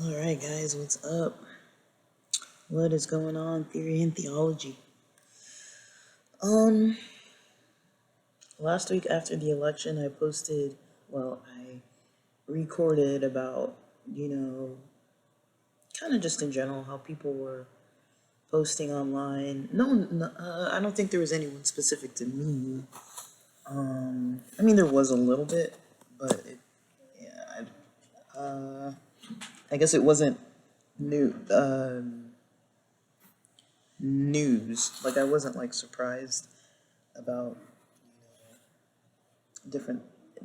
Alright, guys, what's up? What is going on? Theory and theology. Um, Last week after the election, I recorded about, kind of just in general, how people were posting online. I don't think there was anyone specific to me. I mean, there was a little bit, but I guess it wasn't new. News. Like I wasn't like surprised about different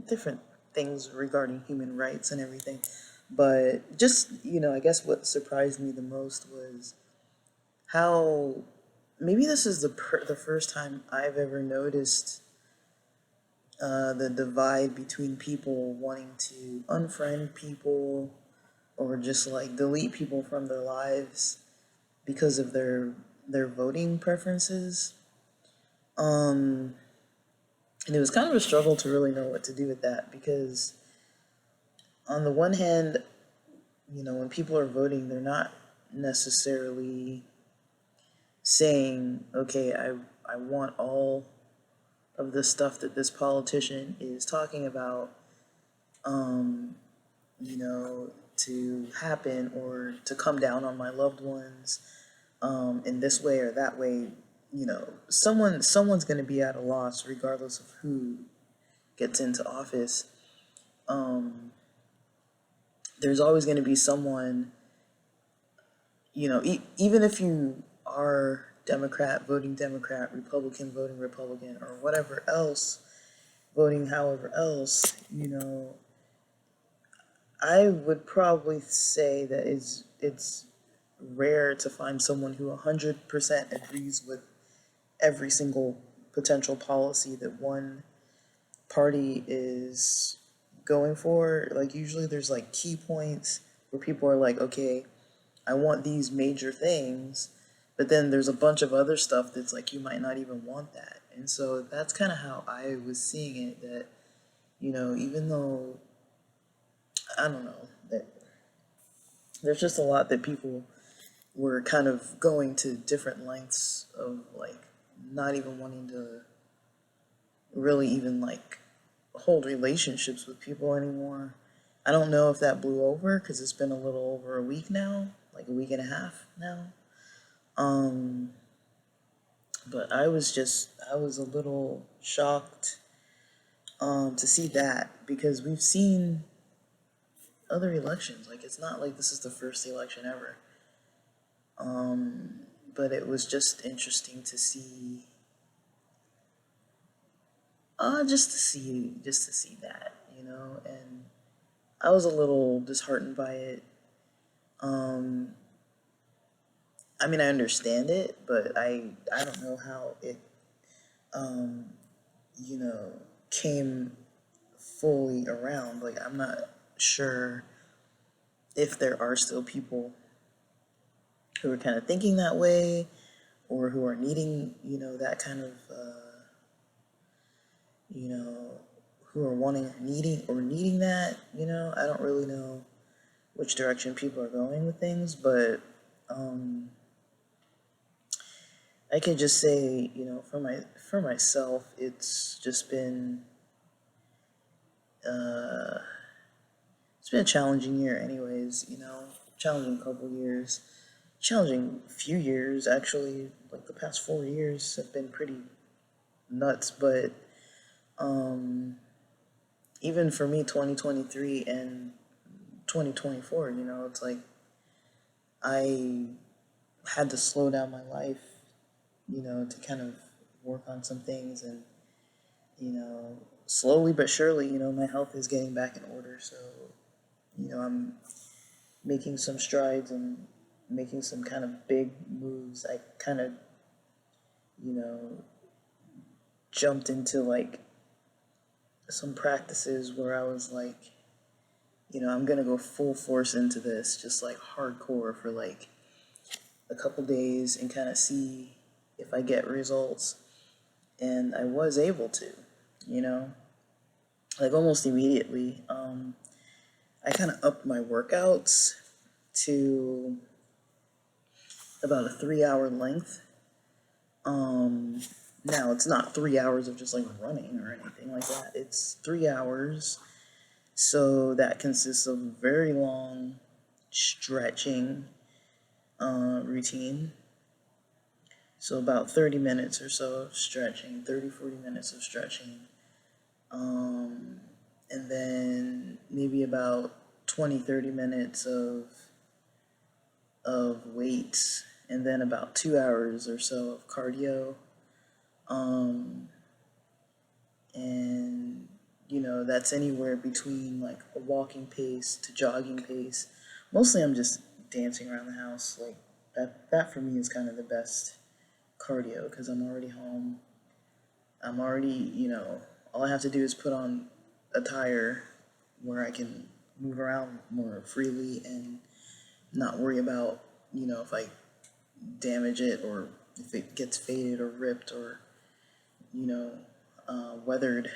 different things regarding human rights and everything. But just I guess what surprised me the most was how maybe this is the first time I've ever noticed the divide between people wanting to unfriend people or just like delete people from their lives because of their voting preferences. Um, and it was kind of a struggle to really know what to do with that because on the one hand, when people are voting, they're not necessarily saying, okay, I want all of the stuff that this politician is talking about, um, to happen or to come down on my loved ones in this way or that way. Someone's going to be at a loss regardless of who gets into office. Um, there's always going to be someone, even if you are Democrat, Republican voting Republican, or whatever else, voting however else, I would probably say that it's rare to find someone who 100% agrees with every single potential policy that one party is going for. Like usually there's like key points where people are like, okay, I want these major things, but then there's a bunch of other stuff that's like you might not even want that. And so that's kind of how I was seeing it, that even though I don't know that there's just a lot that people were kind of going to different lengths of like not even wanting to really even like hold relationships with people anymore. I don't know if that blew over because it's been a little over a week now, like a week and a half now. Um, but I was a little shocked to see that because we've seen other elections. Like it's not like this is the first election ever. But it was just interesting to see, just to see that, and I was a little disheartened by it. Um, I mean, I understand it, but I don't know how it um, you know, came fully around. Like, I'm not sure if there are still people who are kind of thinking that way or who are needing, that kind of, you know, who are wanting needing that, I don't really know which direction people are going with things, but um, I can just say, for myself, uh, it's been a challenging year, anyways. Challenging couple years, challenging few years actually. Like the past 4 years have been pretty nuts, but um, even for me, 2023 and 2024, it's like I had to slow down my life, to kind of work on some things and slowly but surely, my health is getting back in order. So, I'm making some strides and making some kind of big moves. I kind of, you know, jumped into like some practices where I was like, I'm gonna go full force into this, just like hardcore for like a couple days and kind of see if I get results. And I was able to, you know, like almost immediately. I kind of upped my workouts to about a 3 hour length. Now it's not 3 hours of just like running or anything like that. It's 3 hours. So that consists of very long stretching routine. So about 30 minutes or so of stretching, 30, 40 minutes of stretching. And then maybe about 20, 30 minutes of weights, and then about 2 hours or so of cardio. And that's anywhere between like a walking pace to jogging pace. Mostly I'm just dancing around the house. Like that for me is kind of the best cardio because I'm already home. I'm already, all I have to do is put on a tire where I can move around more freely and not worry about, if I damage it or if it gets faded or ripped or, weathered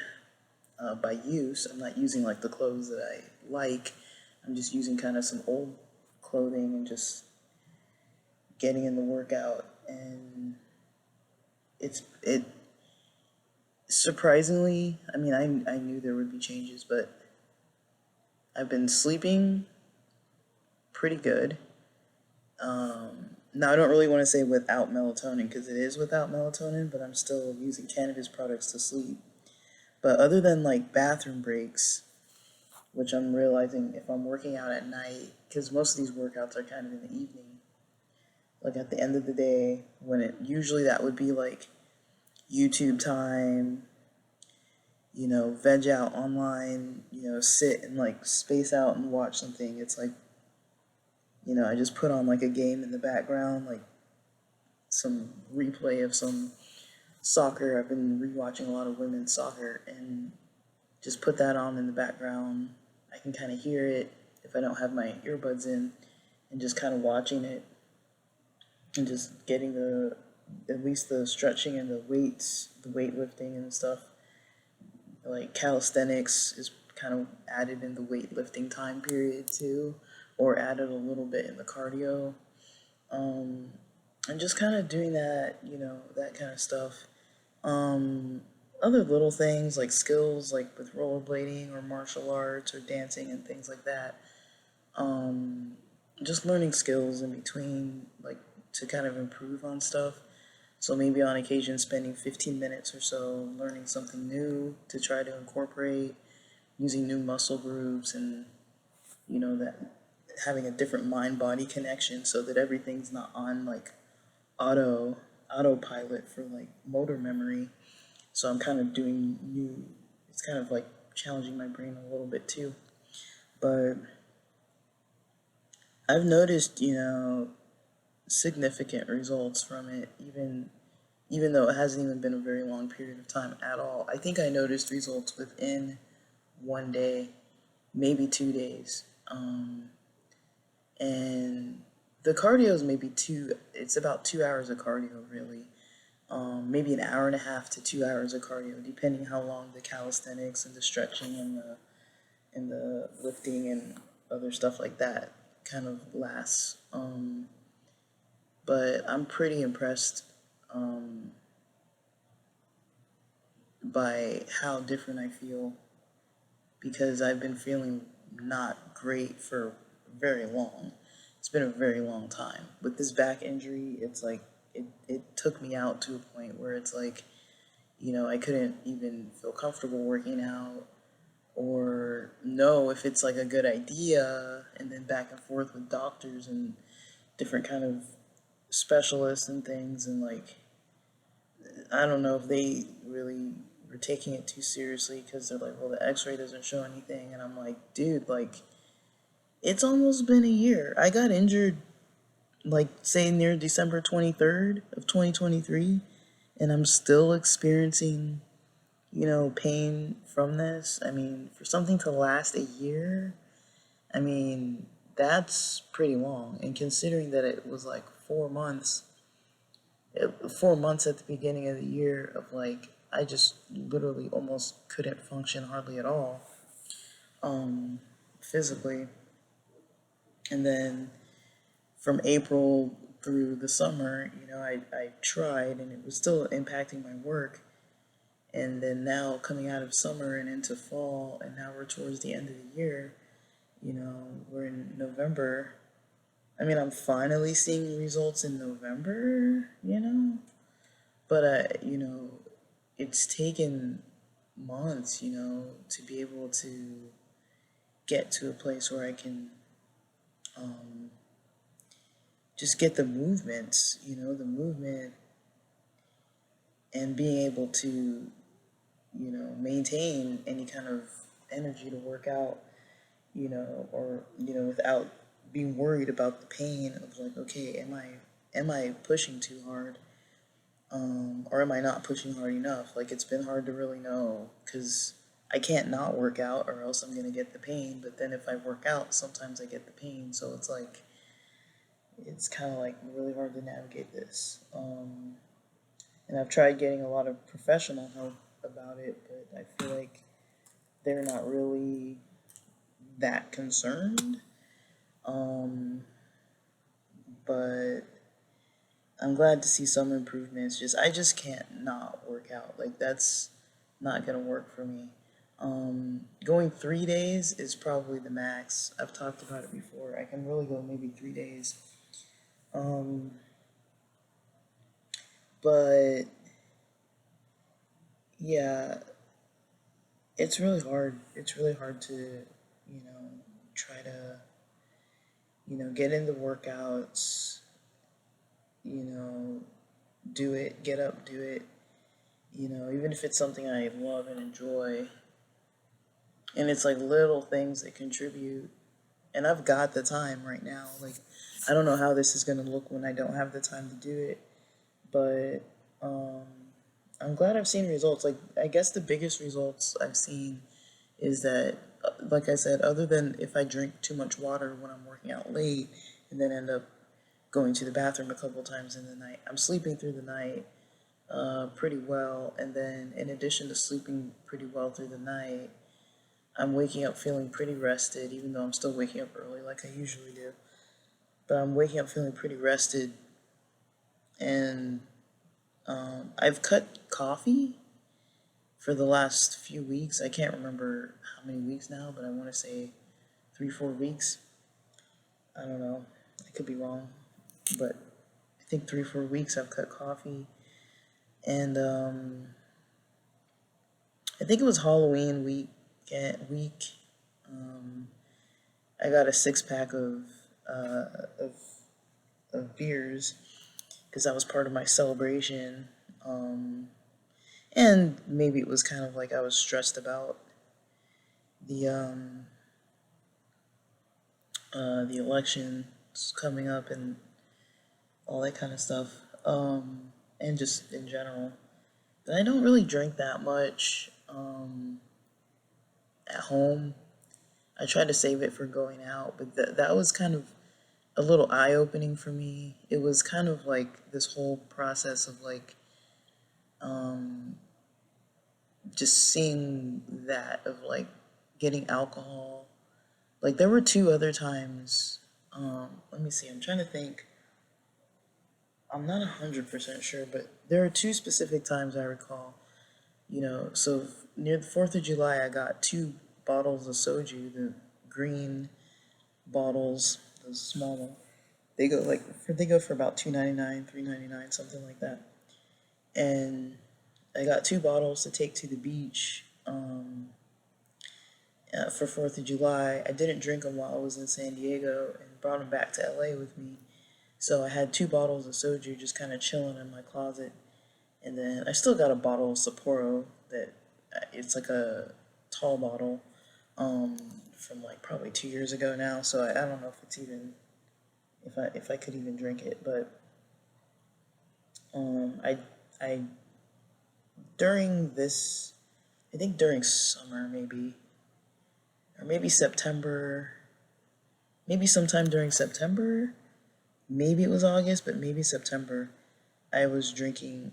by use. I'm not using like the clothes that I like. I'm just using kind of some old clothing and just getting in the workout. And it surprisingly, I mean, I knew there would be changes, but I've been sleeping pretty good. Now, I don't really want to say without melatonin because it is without melatonin, but I'm still using cannabis products to sleep. But other than like bathroom breaks, which I'm realizing if I'm working out at night, because most of these workouts are kind of in the evening, like at the end of the day, when usually that would be like YouTube time, veg out online, sit and like space out and watch something. It's like, I just put on like a game in the background, like some replay of some soccer. I've been rewatching a lot of women's soccer and just put that on in the background. I can kind of hear it if I don't have my earbuds in and just kind of watching it and just getting at least the stretching and the weights, the weightlifting and stuff. Like calisthenics is kind of added in the weightlifting time period too, or added a little bit in the cardio. And just kind of doing that, that kind of stuff. Other little things like skills, like with rollerblading or martial arts or dancing and things like that. Just learning skills in between, like to kind of improve on stuff. So maybe on occasion spending 15 minutes or so learning something new to try to incorporate, using new muscle groups and, that having a different mind-body connection so that everything's not on like autopilot for like motor memory. So I'm kind of doing new, it's kind of like challenging my brain a little bit too. But I've noticed, significant results from it, even though it hasn't even been a very long period of time at all. I think I noticed results within one day, maybe 2 days. And the cardio is maybe it's about 2 hours of cardio, really. Maybe an hour and a half to 2 hours of cardio, depending how long the calisthenics and the stretching and the lifting and other stuff like that kind of lasts. But I'm pretty impressed by how different I feel because I've been feeling not great for very long. It's been a very long time. With this back injury, it's like it took me out to a point where it's like, I couldn't even feel comfortable working out or know if it's like a good idea, and then back and forth with doctors and different kind of specialists and things, and like I don't know if they really were taking it too seriously because they're like, well, the x-ray doesn't show anything, and I'm like, dude, like it's almost been a year. I got injured like say near December 23rd of 2023, and I'm still experiencing pain from this. I mean, for something to last a year, I mean, that's pretty long. And considering that it was like 4 months, 4 months at the beginning of the year of like, I just literally almost couldn't function hardly at all, physically. And then from April through the summer, I tried and it was still impacting my work. And then now coming out of summer and into fall, and now we're towards the end of the year, we're in November. I mean, I'm finally seeing results in November, but it's taken months, to be able to get to a place where I can just get the movements, the movement, and being able to, maintain any kind of energy to work out, or, without being worried about the pain of like, okay, am I pushing too hard? Or am I not pushing hard enough? Like, it's been hard to really know because I can't not work out or else I'm going to get the pain. But then if I work out, sometimes I get the pain. So it's like, it's kind of like really hard to navigate this. And I've tried getting a lot of professional help about it, but I feel like they're not really that concerned. But I'm glad to see some improvements. I just can't not work out. Like, that's not gonna work for me. Going 3 days is probably the max. I've talked about it before. I can really go maybe 3 days. Um, but yeah, it's really hard. It's really hard to, try to, get into workouts, you know, do it, get up, do it, even if it's something I love and enjoy. And it's like little things that contribute. And I've got the time right now. Like, I don't know how this is going to look when I don't have the time to do it. But I'm glad I've seen results. Like, I guess the biggest results I've seen is that, like I said, other than if I drink too much water when I'm working out late and then end up going to the bathroom a couple times in the night, I'm sleeping through the night pretty well. And then, in addition to sleeping pretty well through the night, I'm waking up feeling pretty rested, even though I'm still waking up early like I usually do. But I'm waking up feeling pretty rested. And I've cut coffee for the last few weeks. I can't remember how many weeks now, but I want to say 3, 4 weeks. I don't know. I could be wrong. But I think 3, 4 weeks I've cut coffee. And I think it was Halloween week. I got a 6 pack of beers because that was part of my celebration. And maybe it was kind of like I was stressed about the the election coming up and all that kind of stuff, and just in general. But I don't really drink that much at home. I try to save it for going out, but that was kind of a little eye opening for me. It was kind of like this whole process of like just seeing that of like getting alcohol. Like, there were 2 other times. Let me see. I'm trying to think. I'm not 100% sure, but there are 2 specific times I recall. So near the 4th of July, I got 2 bottles of soju, the green bottles, those small ones. They go for about $2.99, $3.99, something like that. And I got 2 bottles to take to the beach for 4th of July. I didn't drink them while I was in San Diego and brought them back to LA with me. So I had 2 bottles of soju just kind of chilling in my closet. And then I still got a bottle of Sapporo that it's like a tall bottle from like probably 2 years ago now. So I don't know if it's even if I could even drink it, but I during this, I think during summer maybe, or maybe September, maybe sometime during September, maybe it was August, but maybe September, I was taking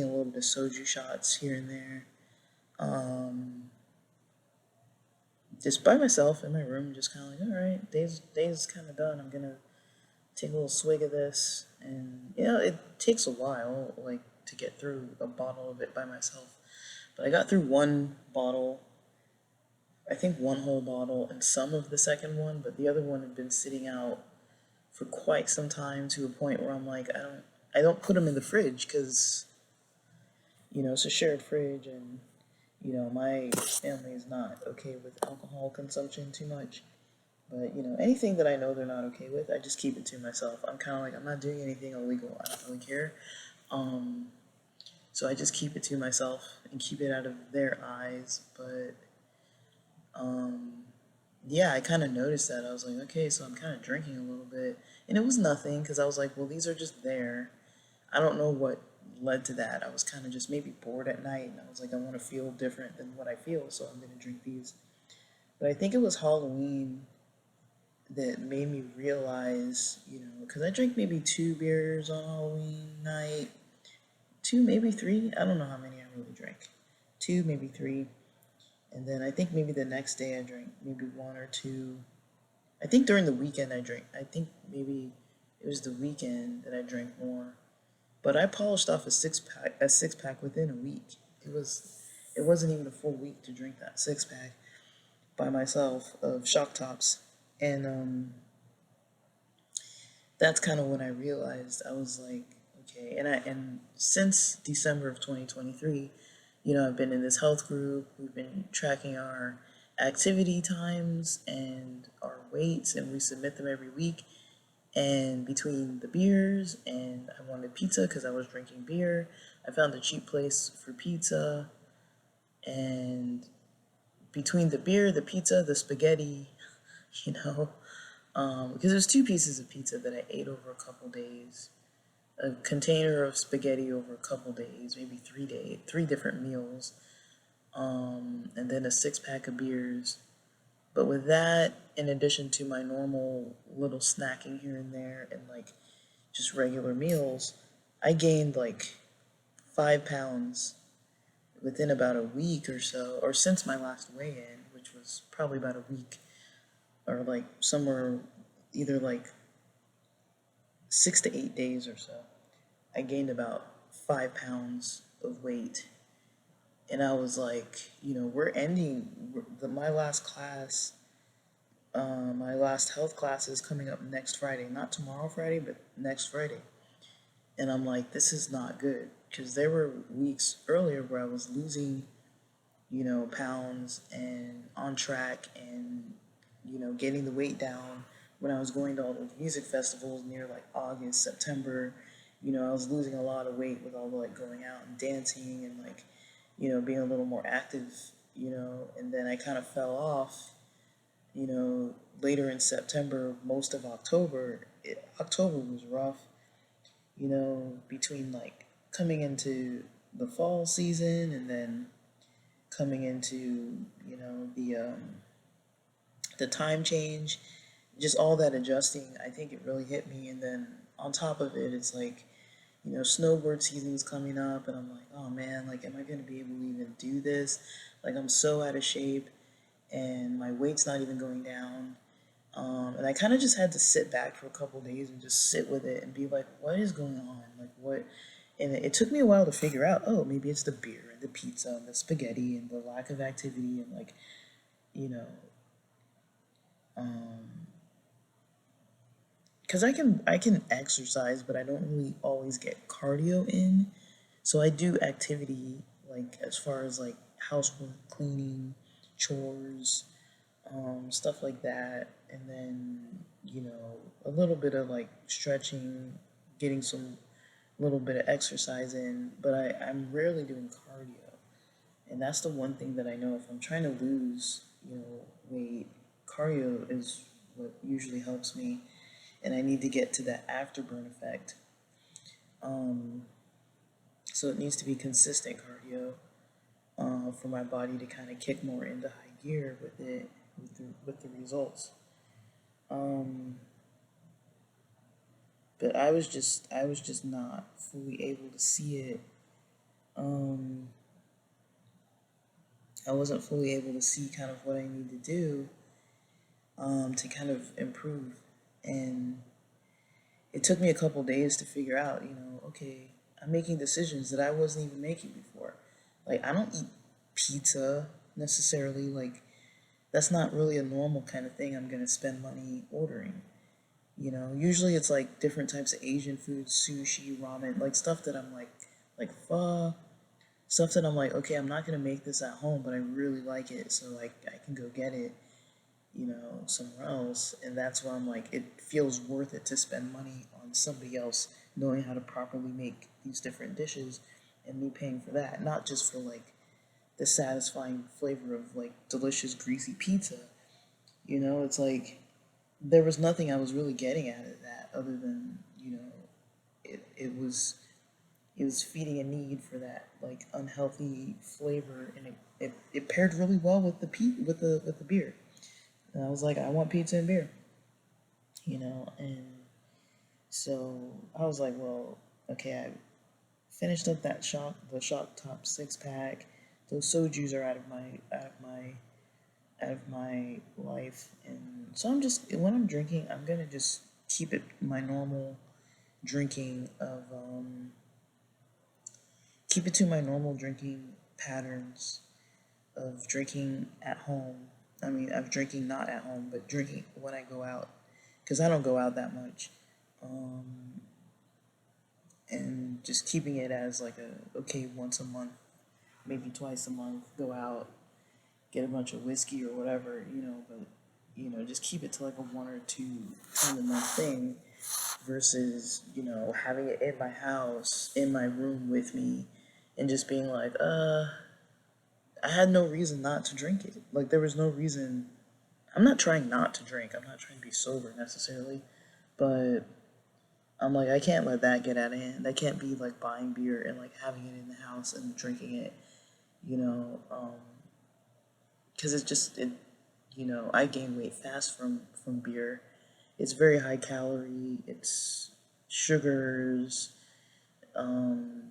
a little bit of soju shots here and there, just by myself in my room, just kind of like, all right, day's kind of done. I'm gonna take a little swig of this, and it takes a while, like to get through a bottle of it by myself. But I got through one bottle, I think one whole bottle, and some of the second one, but the other one had been sitting out for quite some time to a point where I'm like, I don't put them in the fridge because it's a shared fridge, and my family is not okay with alcohol consumption too much. But anything that I know they're not okay with, I just keep it to myself. I'm kind of like, I'm not doing anything illegal. I don't really care. Um, so I just keep it to myself and keep it out of their eyes. But um, yeah, I kind of noticed that. I was like, okay, so I'm kind of drinking a little bit, and it was nothing because I was like, well, these are just there. I don't know what led to that. I was kind of just maybe bored at night, and I was like, I want to feel different than what I feel, so I'm gonna drink these. But I think it was Halloween that made me realize, because I drank maybe 2 beers on Halloween night, two, maybe three. I don't know how many I really drank. Two, maybe three. And then I think maybe the next day I drank maybe one or two. I think during the weekend I drank. I think maybe it was the weekend that I drank more. But I polished off a 6 pack within a week. It wasn't even a full week to drink that 6 pack by myself of shock tops. And that's kind of when I realized. I was like, okay, and since December of 2023, I've been in this health group. We've been tracking our activity times and our weights, and we submit them every week. And between the beers, and I wanted pizza because I was drinking beer, I found a cheap place for pizza. And between the beer, the pizza, the spaghetti, you know, because there's 2 pieces of pizza that I ate over a couple days, a container of spaghetti over a couple days, maybe 3 days, 3 different meals, and then a 6 pack of beers. But with that, in addition to my normal little snacking here and there, and like just regular meals, I gained like 5 pounds within about a week or so, or since my last weigh in, which was probably about a week, or like somewhere either like 6 to 8 days or so. I gained about 5 pounds of weight. And I was like, we're ending my last class. My last health class is coming up next Friday, not tomorrow Friday, but next Friday. And I'm like, this is not good because there were weeks earlier where I was losing, pounds and on track, and getting the weight down when I was going to all those music festivals near like August, September. I was losing a lot of weight with all the like going out and dancing and like, being a little more active, and then I kind of fell off, later in September, most of October. October was rough, between like coming into the fall season and then coming into, the time change, just all that adjusting. I think it really hit me. And then on top of it, it's like, snowboard season's coming up, and I'm like, oh man, like, am I going to be able to even do this? Like, I'm so out of shape, and my weight's not even going down. And I kind of just had to sit back for a couple days and just sit with it and be like, what is going on? Like, what? And it took me a while to figure out, oh, maybe it's the beer and the pizza and the spaghetti and the lack of activity and like, you know, um, because I can exercise, but I don't really always get cardio in. So I do activity like as far as like housework, cleaning, chores, stuff like that, and then a little bit of like stretching, getting some little bit of exercise in. But I'm rarely doing cardio, and that's the one thing that I know if I'm trying to lose weight, cardio is what usually helps me, and I need to get to that afterburn effect. Um, so it needs to be consistent cardio for my body to kind of kick more into high gear with it, with the results. Um, but I was just not fully able to see it. Um, I wasn't fully able to see kind of what I need to do to kind of improve. And it took me a couple days to figure out, okay, I'm making decisions that I wasn't even making before. Like, I don't eat pizza necessarily. Like, that's not really a normal kind of thing I'm gonna spend money ordering. Usually it's like different types of Asian food, sushi, ramen, like stuff that I'm like pho, stuff that I'm like, okay, I'm not gonna make this at home, but I really like it, so like I can go get it, somewhere else. And that's where I'm like, it feels worth it to spend money on somebody else knowing how to properly make these different dishes and me paying for that, not just for like the satisfying flavor of like delicious greasy pizza. It's like there was nothing I was really getting out of that other than, it was feeding a need for that like unhealthy flavor, and it paired really well with the beer. And I was like, I want pizza and beer, and so I was like, well, okay, I finished up the Shock Top 6 pack. Those sojus are out of my life, and so I'm just when I'm drinking, I'm gonna just keep it my normal drinking of keep it to my normal drinking patterns of drinking at home. I mean, of drinking not at home, but drinking when I go out, because I don't go out that much, and just keeping it as like a okay once a month, maybe twice a month, go out, get a bunch of whiskey or whatever, but just keep it to like a 1 or 2 time a month thing versus, having it in my house, in my room with me, and just being like, I had no reason not to drink it. Like there was no reason. I'm not trying not to drink. I'm not trying to be sober necessarily, but I'm like I can't let that get out of hand. I can't be like buying beer and like having it in the house and drinking it, you know, because I gain weight fast from beer. It's very high calorie. It's sugars, um,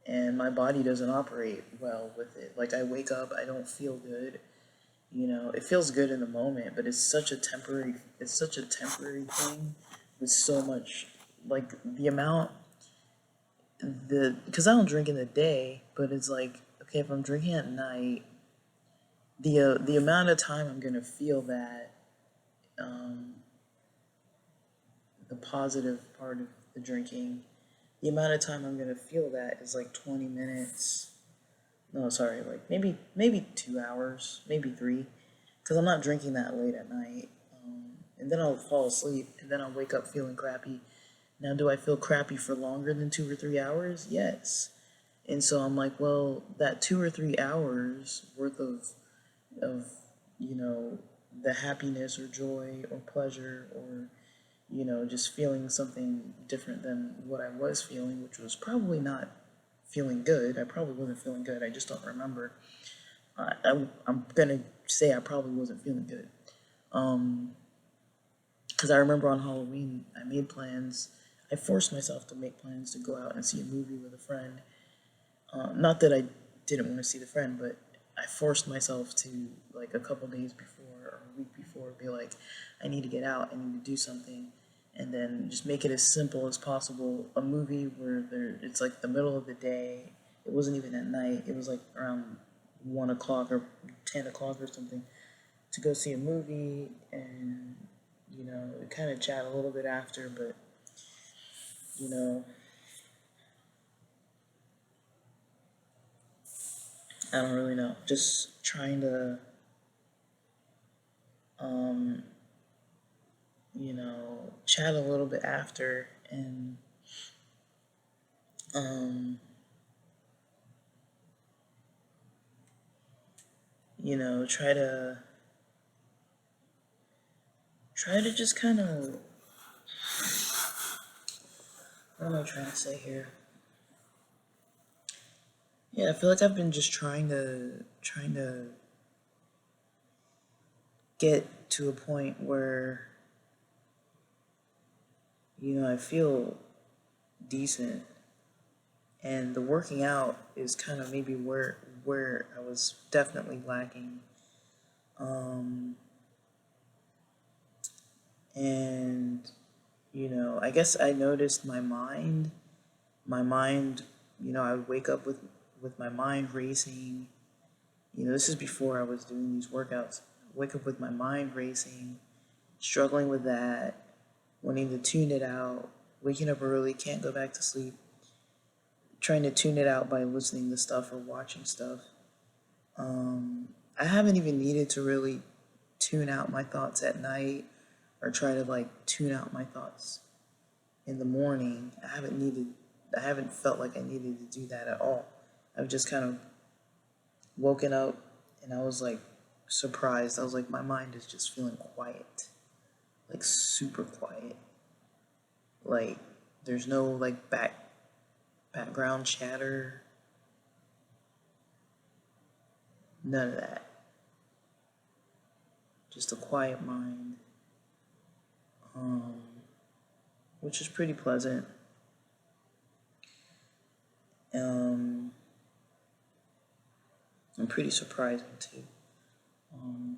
and my body doesn't operate well with it. Like I wake up, I don't feel good. It feels good in the moment, but it's such a temporary thing with so much like because I don't drink in the day, but it's like okay, if I'm drinking at night, the amount of time I'm gonna feel that um, the positive part of the drinking, the amount of time I'm gonna feel that is like 20 minutes. No, sorry, like maybe 2 hours, maybe three, because I'm not drinking that late at night. And then I'll fall asleep, and then I'll wake up feeling crappy. Now, do I feel crappy for longer than 2 or 3 hours? Yes. And so I'm like, well, that 2 or 3 hours worth of you know the happiness or joy or pleasure or just feeling something different than what I was feeling, which was probably not feeling good. I probably wasn't feeling good. I just don't remember. I'm gonna say I probably wasn't feeling good. Um, because I remember on Halloween I made plans. I forced myself to make plans to go out and see a movie with a friend. Not that I didn't want to see the friend, but I forced myself to like a couple days before or a week before be like, I need to get out. I need to do something, and then just make it as simple as possible. A movie where it's like the middle of the day. It wasn't even at night. It was like around 1 o'clock or 10 o'clock or something to go see a movie, and kind of chat a little bit after, but you know, I don't really know. Just trying to, um, chat a little bit after and, um, try to just kind of, what am I trying to say here? Yeah, I feel like I've been just trying to get to a point where, I feel decent, and the working out is kind of maybe where I was definitely lacking. Um, and I guess I noticed my mind, I would wake up with my mind racing. This is before I was doing these workouts. Wake up with my mind racing, struggling with that, wanting to tune it out, waking up early, can't go back to sleep, trying to tune it out by listening to stuff or watching stuff. I haven't even needed to really tune out my thoughts at night or try to like tune out my thoughts in the morning. I haven't felt like I needed to do that at all. I've just kind of woken up and I was like surprised. I was like, my mind is just feeling quiet, like super quiet. Like there's no like background chatter, none of that. Just a quiet mind, um, which is pretty pleasant. Um, and pretty surprising too. Um,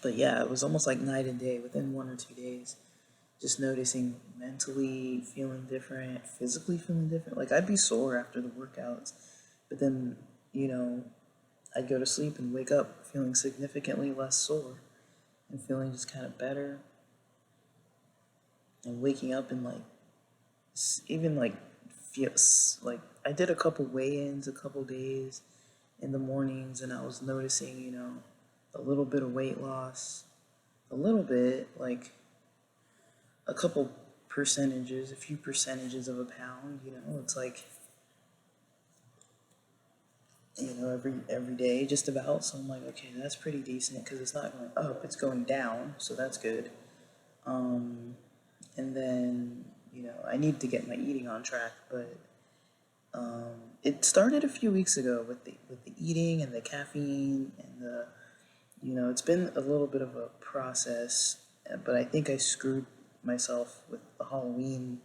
but yeah, it was almost like night and day within 1 or 2 days. Just noticing mentally feeling different, physically feeling different. Like I'd be sore after the workouts, but then, you know, I'd go to sleep and wake up feeling significantly less sore and feeling just kind of better. And waking up and like even like feels like I did a couple weigh-ins a couple days in the mornings, and I was noticing, a little bit of weight loss, a little bit, like a couple percentages, a few percentages of a pound. It's like every day just about. So I'm like, okay, that's pretty decent because it's not going up, it's going down, so that's good. Um, and then I need to get my eating on track, but it started a few weeks ago with the eating and the caffeine and it's been a little bit of a process, but I think I screwed myself with the Halloween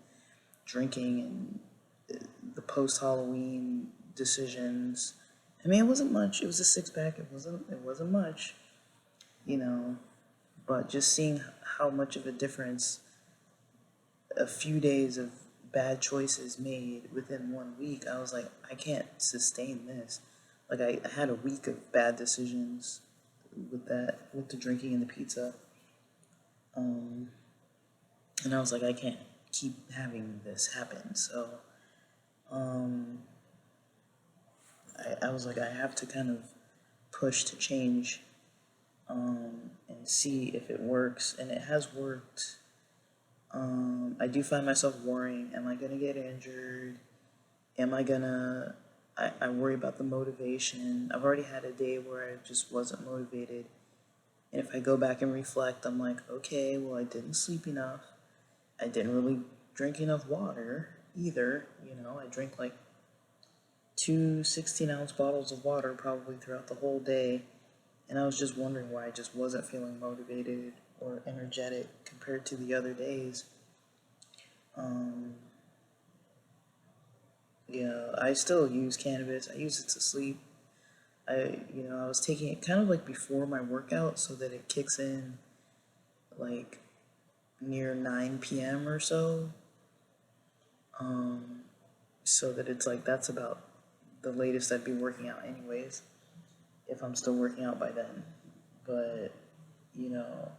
drinking and the post Halloween decisions. I mean, it wasn't much. It was a six pack. It wasn't much, you know. But just seeing how much of a difference a few days of bad choices made within 1 week, I was like, I can't sustain this. Like I had a week of bad decisions with the drinking and the pizza, um, and I was like, I can't keep having this happen. So um, I was like, I have to kind of push to change, and see if it works, and it has worked. I do find myself worrying, am I gonna get injured? Am I gonna, I worry about the motivation. I've already had a day where I just wasn't motivated. And if I go back and reflect, I'm like, okay, well, I didn't sleep enough. I didn't really drink enough water either. I drank like two 16-ounce bottles of water probably throughout the whole day. And I was just wondering why I just wasn't feeling motivated or energetic compared to the other days. Um, I still use cannabis. I use it to sleep. I was taking it kind of like before my workout so that it kicks in like near 9 p.m. or so. So that it's like that's about the latest I'd be working out, anyways, if I'm still working out by then. But, you know,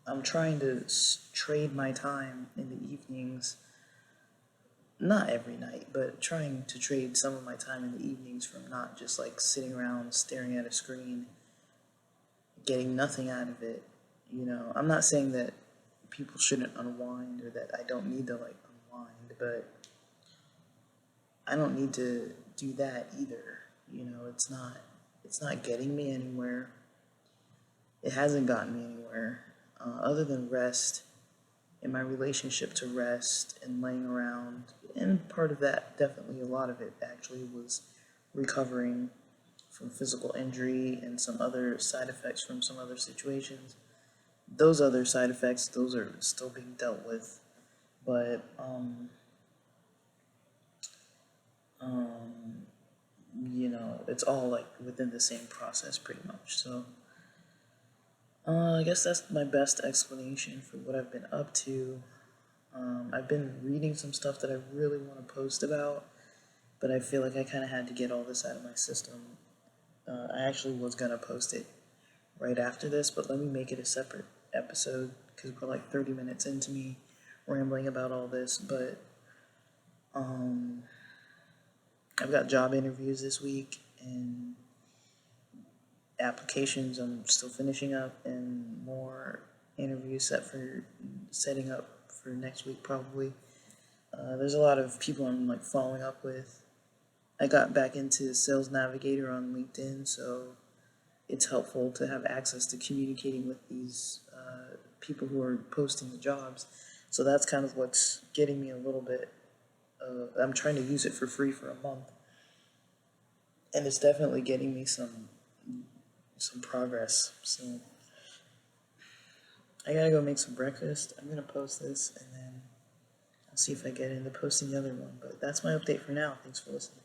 I'm trying to trade my time in the evenings, not every night, but trying to trade some of my time in the evenings from not just like sitting around staring at a screen, getting nothing out of it. I'm not saying that people shouldn't unwind or that I don't need to like unwind, but I don't need to do that either. It's not getting me anywhere. It hasn't gotten me anywhere, other than rest in my relationship to rest and laying around. And part of that, definitely a lot of it actually, was recovering from physical injury and some other side effects from some other situations. Those other side effects, those are still being dealt with. But it's all like within the same process pretty much. So I guess that's my best explanation for what I've been up to. I've been reading some stuff that I really want to post about, but I feel like I kind of had to get all this out of my system. I actually was gonna post it right after this, but let me make it a separate episode because we're like 30 minutes into me rambling about all this. But I've got job interviews this week and applications I'm still finishing up, and more interviews setting up for next week probably. There's a lot of people I'm like following up with. I got back into Sales Navigator on LinkedIn, so it's helpful to have access to communicating with these people who are posting the jobs. So that's kind of what's getting me a little bit. I'm trying to use it for free for a month, and it's definitely getting me some progress. So I gotta go make some breakfast. I'm gonna post this, and then I'll see if I get into posting the other one. But that's my update for now. Thanks for listening.